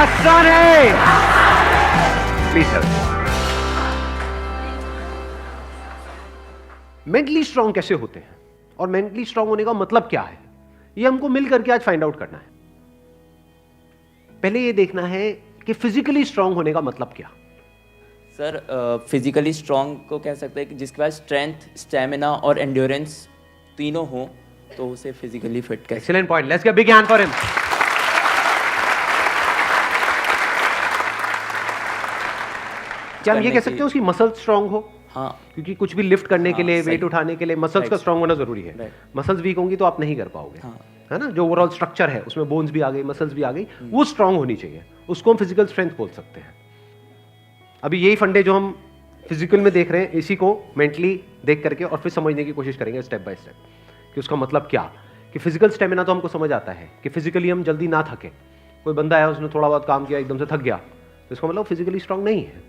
आसान है। Please sir. Mentally strong कैसे होते हैं और मेंटली स्ट्रांग होने का मतलब क्या है, ये हमको मिल करके आज फाइंड आउट करना है। पहले ये देखना है कि फिजिकली स्ट्रांग होने का मतलब क्या। सर फिजिकली स्ट्रांग को कह सकते हैं कि जिसके पास स्ट्रेंथ, स्टेमिना और एंड्योरेंस तीनों हो तो उसे फिजिकली फिट कह। Excellent point, let's give big hand for him. क्या हम ये कह सकते हैं उसकी मसल स्ट्रांग हो? हाँ, क्योंकि कुछ भी लिफ्ट करने के लिए, सही। वेट उठाने के लिए मसल्स का स्ट्रांग होना जरूरी है। मसल्स वीक होंगी तो आप नहीं कर पाओगे, हाँ। है ना। जो ओवरऑल स्ट्रक्चर है उसमें बोन्स भी आ गई, मसल्स भी आ गई, वो स्ट्रांग होनी चाहिए, उसको हम फिजिकल स्ट्रेंथ बोल सकते हैं। अभी यही फंडे जो हम फिजिकल में देख रहे हैं, इसी को मेंटली देख करके और फिर समझने की कोशिश करेंगे स्टेप बाय स्टेप कि उसका मतलब क्या। कि फिजिकल स्टेमिना तो हमको समझ आता है कि फिजिकली हम जल्दी ना थके। कोई बंदा है उसने थोड़ा बहुत काम किया एकदम से थक गया तो इसका मतलब फिजिकली स्ट्रांग नहीं है।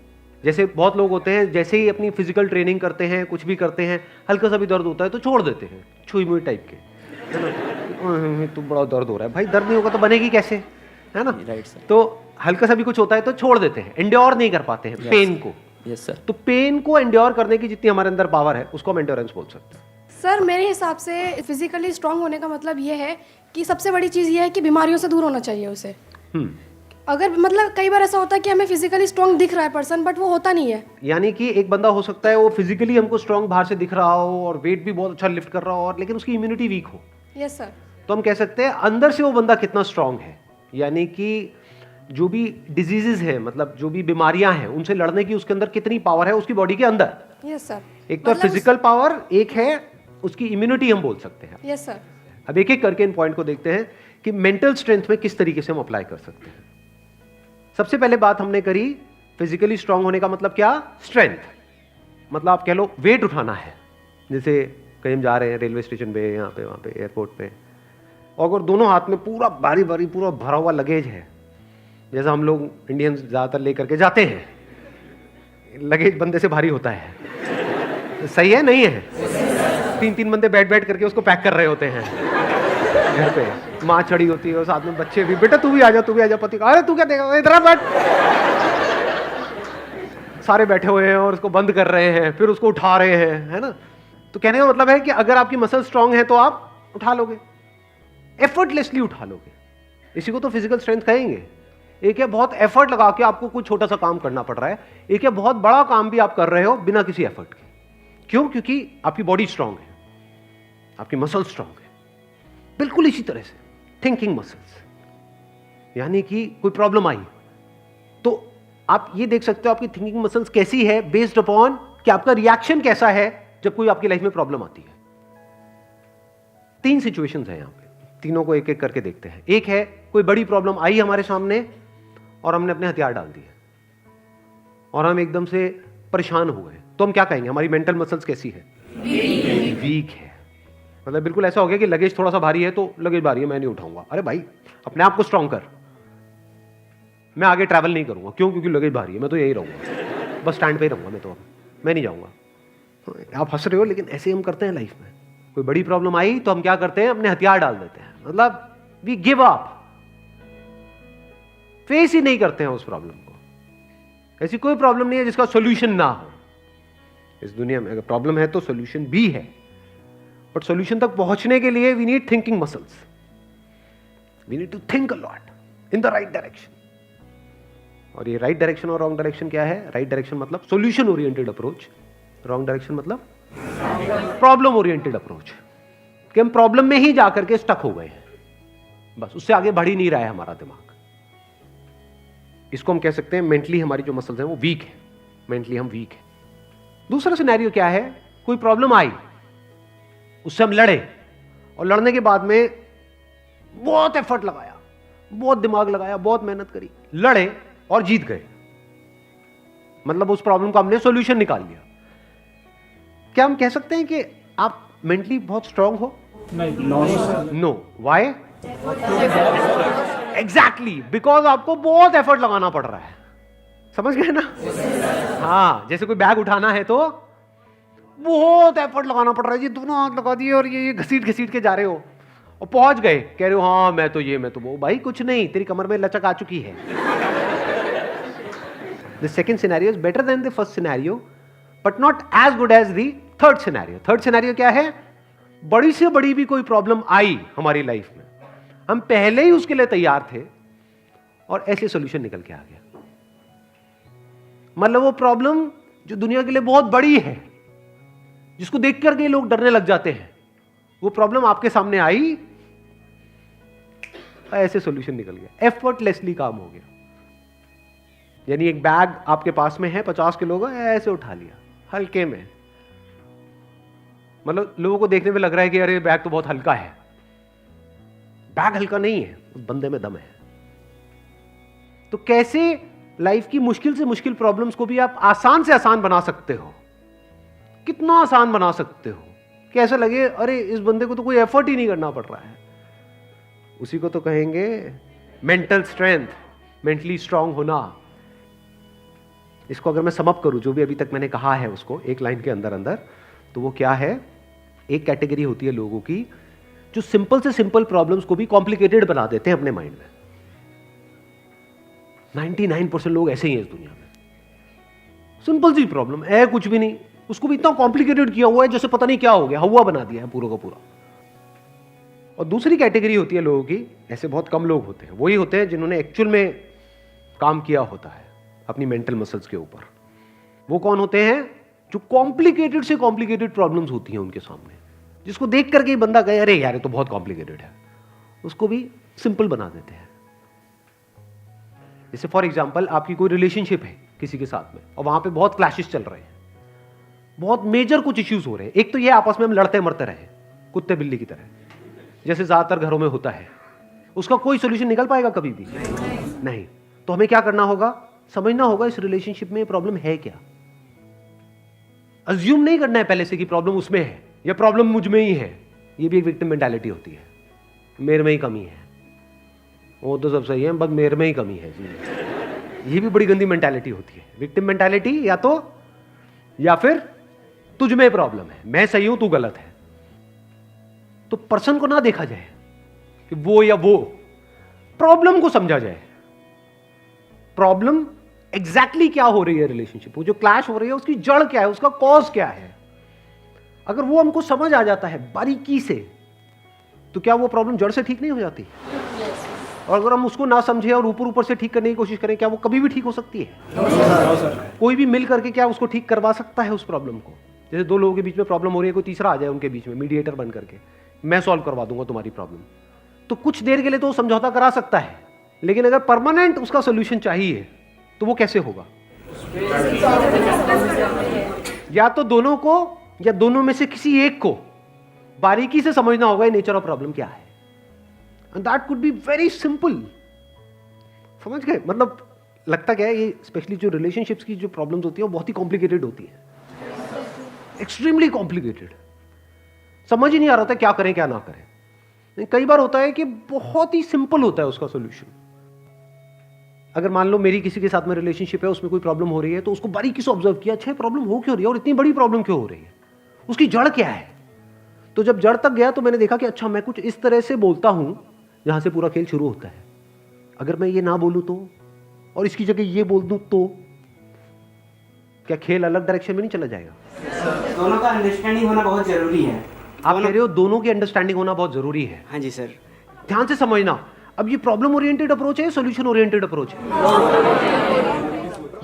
जैसे बहुत लोग होते हैं, जैसे ही अपनी फिजिकल ट्रेनिंग करते हैं, कुछ भी करते हैं, हल्का सा भी दर्द होता है तो छोड़ देते हैं, छुई मुई टाइप के, है ना। तो बड़ा दर्द हो रहा है, भाई दर्द नहीं होगा तो बनेगी कैसे, है ना। Right sir. तो हल्का सा भी कुछ होता है तो छोड़ देते हैं, एंड्योर नहीं कर पाते हैं पेन को। Yes sir. तो पेन को एंड्योर करने की जितनी हमारे अंदर पावर है उसको हम एंड्योरेंस बोल सकते हैं। सर मेरे हिसाब से फिजिकली स्ट्रांग होने का मतलब ये है कि सबसे बड़ी चीज़ ये है कि बीमारियों से दूर होना चाहिए उसे। अगर मतलब कई बार ऐसा होता है कि हमें फिजिकली स्ट्रांग दिख रहा है पर्सन, बट वो होता नहीं है। यानी कि एक बंदा हो सकता है वो फिजिकली हमको स्ट्रांग बाहर से दिख रहा हो और वेट भी बहुत अच्छा लिफ्ट कर रहा हो, और लेकिन उसकी इम्यूनिटी वीक हो। Yes sir. तो हम कह सकते हैं अंदर से वो बंदा कितना स्ट्रांग है। यानी कि जो भी डिजीजेज है, मतलब जो भी बीमारियां हैं, उनसे लड़ने की उसके अंदर कितनी पावर है उसकी बॉडी के अंदर। Yes sir. एक तो फिजिकल पावर, एक है उसकी इम्यूनिटी हम बोल सकते हैं। Yes sir. अब एक एक करके इन पॉइंट को देखते हैं कि मेंटल स्ट्रेंथ में किस तरीके से हम अप्लाई कर सकते हैं। सबसे पहले बात हमने करी फिजिकली स्ट्रांग होने का मतलब क्या, स्ट्रेंथ। मतलब आप कह लो वेट उठाना है। जैसे कहीं हम जा रहे हैं रेलवे स्टेशन पे, यहाँ पे, वहाँ पे, एयरपोर्ट पे, और अगर दोनों हाथ में पूरा भारी भारी पूरा भरा हुआ लगेज है, जैसा हम लोग इंडियंस ज़्यादातर लेकर के जाते हैं, लगेज बंदे से भारी होता है, सही है नहीं है। तीन तीन बंदे बैठ बैठ करके उसको पैक कर रहे होते हैं घर पे, माँ चढ़ी होती है और साथ में बच्चे भी, बेटा तू भी आ जा, तू भी आ जा, पति अरे तू क्या देगा, इधर बैठ। सारे बैठे हुए हैं और उसको बंद कर रहे हैं, फिर उसको उठा रहे हैं, है ना। तो कहने का मतलब है कि अगर आपकी मसल स्ट्रांग है तो आप उठा लोगे, एफर्टलेसली उठा लोगे। इसी को तो फिजिकल स्ट्रेंथ कहेंगे। एक है बहुत एफर्ट लगा के आपको कुछ छोटा सा काम करना पड़ रहा है, एक है बहुत बड़ा काम भी आप कर रहे हो बिना किसी एफर्ट के। क्यों? क्योंकि आपकी बॉडी स्ट्रांग है, आपकी मसल स्ट्रांग है। बिल्कुल इसी तरह से थिंकिंग मसल्स, यानी कि कोई प्रॉब्लम आई तो आप ये देख सकते हो आपकी थिंकिंग मसल्स कैसी है, बेस्ड अपॉन कि आपका रिएक्शन कैसा है जब कोई आपकी लाइफ में प्रॉब्लम आती है। तीन सिचुएशंस हैं यहां पे, तीनों को एक एक करके देखते हैं। एक है कोई बड़ी प्रॉब्लम आई हमारे सामने और हमने अपने हथियार डाल दिए और हम एकदम से परेशान हो गए, तो हम क्या कहेंगे, हमारी मेंटल मसल्स कैसी है, वीक है। मतलब बिल्कुल ऐसा हो गया कि लगेज थोड़ा सा भारी है तो लगेज भारी है, मैं नहीं उठाऊंगा। अरे भाई अपने आप को स्ट्रांग कर, मैं आगे ट्रैवल नहीं करूंगा। क्यों? क्योंकि लगेज भारी है, मैं तो यही रहूंगा, बस स्टैंड पे ही रहूंगा, मैं नहीं जाऊंगा। आप हंस रहे हो लेकिन ऐसे हम करते हैं लाइफ में। कोई बड़ी प्रॉब्लम आई तो हम क्या करते हैं, अपने हथियार डाल देते हैं, मतलब वी गिव अप, फेस ही नहीं करते हैं उस प्रॉब्लम को। ऐसी कोई प्रॉब्लम नहीं है जिसका सॉल्यूशन ना हो इस दुनिया में। अगर प्रॉब्लम है तो सॉल्यूशन भी है, बट सॉल्यूशन तक पहुंचने के लिए we need thinking muscles. We need to think a lot in the right direction. और ये राइट डायरेक्शन और रॉन्ग डायरेक्शन क्या है? राइट डायरेक्शन मतलब solution oriented approach, wrong direction मतलब प्रॉब्लम ओरिएंटेड अप्रोच, कि हम प्रॉब्लम में ही जाकर के स्टक हो गए हैं, बस उससे आगे बढ़ ही नहीं रहा है हमारा दिमाग। इसको हम कह सकते हैं मेंटली हमारी जो मसल्स हैं वो वीक है, मेंटली हम वीक है। दूसरा सिनेरियो क्या है, कोई प्रॉब्लम आई, उससे हम लड़े और लड़ने के बाद में बहुत एफर्ट लगाया, बहुत दिमाग लगाया, बहुत मेहनत करी, लड़े और जीत गए, मतलब उस प्रॉब्लम का हमने सॉल्यूशन निकाल लिया। क्या हम कह सकते हैं कि आप मेंटली बहुत स्ट्रांग हो? नो। व्हाई? एग्जैक्टली बिकॉज आपको बहुत एफर्ट लगाना पड़ रहा है। समझ गए ना? हाँ, जैसे कोई बैग उठाना है तो बहुत एफर्ट लगाना पड़ रहा है जी, दोनों हाथ लगा दिए और ये घसीट घसीट के जा रहे हो और पहुंच गए, कह रहे हो हाँ मैं तो ये, मैं तो वो। भाई कुछ नहीं, तेरी कमर में लचक आ चुकी है, the second scenario is better than the first scenario but not as good as the third scenario. Third scenario क्या है? बड़ी से बड़ी भी कोई प्रॉब्लम आई हमारी लाइफ में, हम पहले ही उसके लिए तैयार थे और ऐसे सॉल्यूशन निकल के आ गया। मतलब वो प्रॉब्लम जो दुनिया के लिए बहुत बड़ी है, जिसको देख करके लोग डरने लग जाते हैं, वो प्रॉब्लम आपके सामने आई, ऐसे सॉल्यूशन निकल गया, एफर्टलेसली काम हो गया। यानी एक बैग आपके पास में है 50 किलो का, ऐसे उठा लिया हल्के में। मतलब लोगों को देखने में लग रहा है कि अरे बैग तो बहुत हल्का है। बैग हल्का नहीं है, उस बंदे में दम है। तो कैसे लाइफ की मुश्किल से मुश्किल प्रॉब्लम्स को भी आप आसान से आसान बना सकते हो? कितना आसान बना सकते हो कि ऐसा लगे अरे इस बंदे को तो कोई एफर्ट ही नहीं करना पड़ रहा है। उसी को तो कहेंगे मेंटल स्ट्रेंथ, मेंटली स्ट्रांग होना। इसको अगर मैं सम अप करूं, जो भी अभी तक मैंने कहा है उसको एक लाइन के अंदर अंदर, तो वो क्या है? एक कैटेगरी होती है लोगों की जो सिंपल से सिंपल प्रॉब्लम्स को भी कॉम्प्लिकेटेड बना देते हैं अपने माइंड में। 99% लोग ऐसे ही हैं इस दुनिया में। सिंपल सी प्रॉब्लम है, कुछ भी नहीं, उसको भी इतना कॉम्प्लिकेटेड किया हुआ है जैसे पता नहीं क्या हो गया, हवा बना दिया है पूरा का पूरा। और दूसरी कैटेगरी होती है लोगों की, ऐसे बहुत कम लोग होते हैं, वही होते हैं जिन्होंने एक्चुअल में काम किया होता है अपनी मेंटल मसल्स के ऊपर। वो कौन होते हैं? जो कॉम्प्लिकेटेड से कॉम्प्लिकेटेड प्रॉब्लम्स होती हैं उनके सामने, जिसको देख करके ही बंदा कहे अरे यार ये तो बहुत कॉम्प्लिकेटेड है, उसको भी सिंपल बना देते हैं। जैसे फॉर एग्जांपल आपकी कोई रिलेशनशिप है किसी के साथ में और वहां पे बहुत क्लैशेस चल रहे हैं, बहुत मेजर कुछ इश्यूज हो रहे हैं। एक तो ये आपस में हम लड़ते मरते रहे कुत्ते बिल्ली की तरह, जैसे ज्यादातर घरों में होता है। उसका कोई सोल्यूशन निकल पाएगा कभी भी? नहीं। तो हमें क्या करना होगा? समझना होगा इस रिलेशनशिप में प्रॉब्लम है क्या। अज्यूम नहीं करना है पहले से कि प्रॉब्लम उसमें है या प्रॉब्लम मुझ में ही है। ये भी एक विक्टिम मेंटालिटी होती है, मेरे में ही कमी है, वो तो सब सही है बस मेरे में ही कमी है। ये भी बड़ी गंदी मेंटालिटी होती है, विक्टिम मेंटालिटी। या फिर तुझ में प्रॉब्लम है, मैं सही हूं तू गलत है। तो पर्सन को ना देखा जाए कि वो या वो, प्रॉब्लम को समझा जाए। प्रॉब्लम एग्जैक्टली क्या हो रही है रिलेशनशिप, वो जो क्लैश हो रही है उसकी जड़ क्या है, उसका कॉज क्या है। अगर वो हमको समझ आ जाता है बारीकी से, तो क्या वो प्रॉब्लम जड़ से ठीक नहीं हो जाती? और अगर हम उसको ना समझे और ऊपर ऊपर से ठीक करने की कोशिश करें, क्या वो कभी भी ठीक हो सकती है? कोई भी मिल करके क्या उसको ठीक करवा सकता है उस प्रॉब्लम को? जैसे दो लोगों के बीच में प्रॉब्लम हो रही है, कोई तीसरा आ जाए उनके बीच में मीडिएटर बन करके, मैं सॉल्व करवा दूंगा तुम्हारी प्रॉब्लम, तो कुछ देर के लिए तो वो समझौता करा सकता है, लेकिन अगर परमानेंट उसका सोल्यूशन चाहिए तो वो कैसे होगा? या तो दोनों को या दोनों में से किसी एक को बारीकी से समझना होगा ये नेचर ऑफ प्रॉब्लम क्या है। And that could be very simple. समझ गए? मतलब लगता क्या है, ये स्पेशली जो रिलेशनशिप्स की जो प्रॉब्लम्स होती है वो बहुत ही कॉम्प्लिकेटेड होती है, एक्सट्रीमली कॉम्प्लिकेटेड। समझ ही नहीं आ रहा था क्या करें क्या ना करें। कई बार होता है कि बहुत ही सिंपल होता है उसका सोल्यूशन। अगर मान लो मेरी किसी के साथ में रिलेशनशिप है, उसमें कोई प्रॉब्लम हो रही है, तो उसको बारीकी से ऑब्जर्व किया, अच्छा प्रॉब्लम हो क्यों रही है और इतनी बड़ी प्रॉब्लम क्यों हो रही है, उसकी जड़ क्या है। तो जब जड़ तक गया तो मैंने देखा कि अच्छा मैं कुछ इस तरह से बोलता हूं जहां से पूरा खेल शुरू होता है। अगर मैं ये ना बोलूं तो, और इसकी जगह ये बोल दूं तो, क्या खेल अलग डायरेक्शन में नहीं चला जाएगा? दोनों का अंडरस्टैंडिंग होना बहुत जरूरी है। आप कह रहे हो दोनों की अंडरस्टैंडिंग होना बहुत जरूरी है। हाँ जी सर। ध्यान से समझना, अब ये प्रॉब्लम ओरिएंटेड अप्रोच है, सॉल्यूशन ओरिएंटेड अप्रोच है?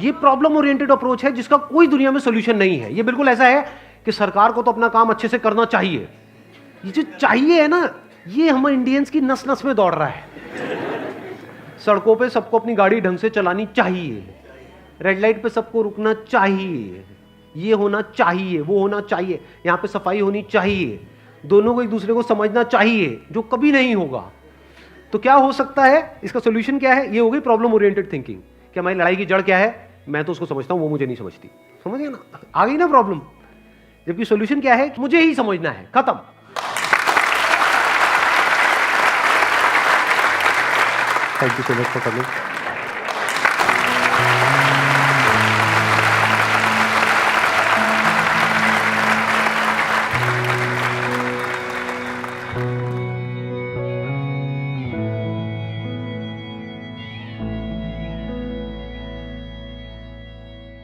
ये प्रॉब्लम ओरिएंटेड अप्रोच है जिसका कोई दुनिया में सॉल्यूशन नहीं है। ये बिल्कुल ऐसा है कि सरकार को तो अपना काम अच्छे से करना चाहिए। ये जो चाहिए है ना, ये हम इंडियंस की नस नस में दौड़ रहा है। सड़कों पे सबको अपनी गाड़ी ढंग से चलानी चाहिए, रेड लाइट पे सबको रुकना चाहिए, ये होना चाहिए, वो होना चाहिए, यहाँ पे सफाई होनी चाहिए, दोनों को एक दूसरे को समझना चाहिए, जो कभी नहीं होगा। तो क्या हो सकता है, इसका सोल्यूशन क्या है? ये हो गई प्रॉब्लम ओरिएंटेड थिंकिंग कि हमारी लड़ाई की जड़ क्या है, मैं तो उसको समझता हूं, वो मुझे नहीं समझती। समझ गए ना? आ गई ना प्रॉब्लम। जबकि सोल्यूशन क्या है? मुझे ही समझना है, खत्म। Thank you so much for coming.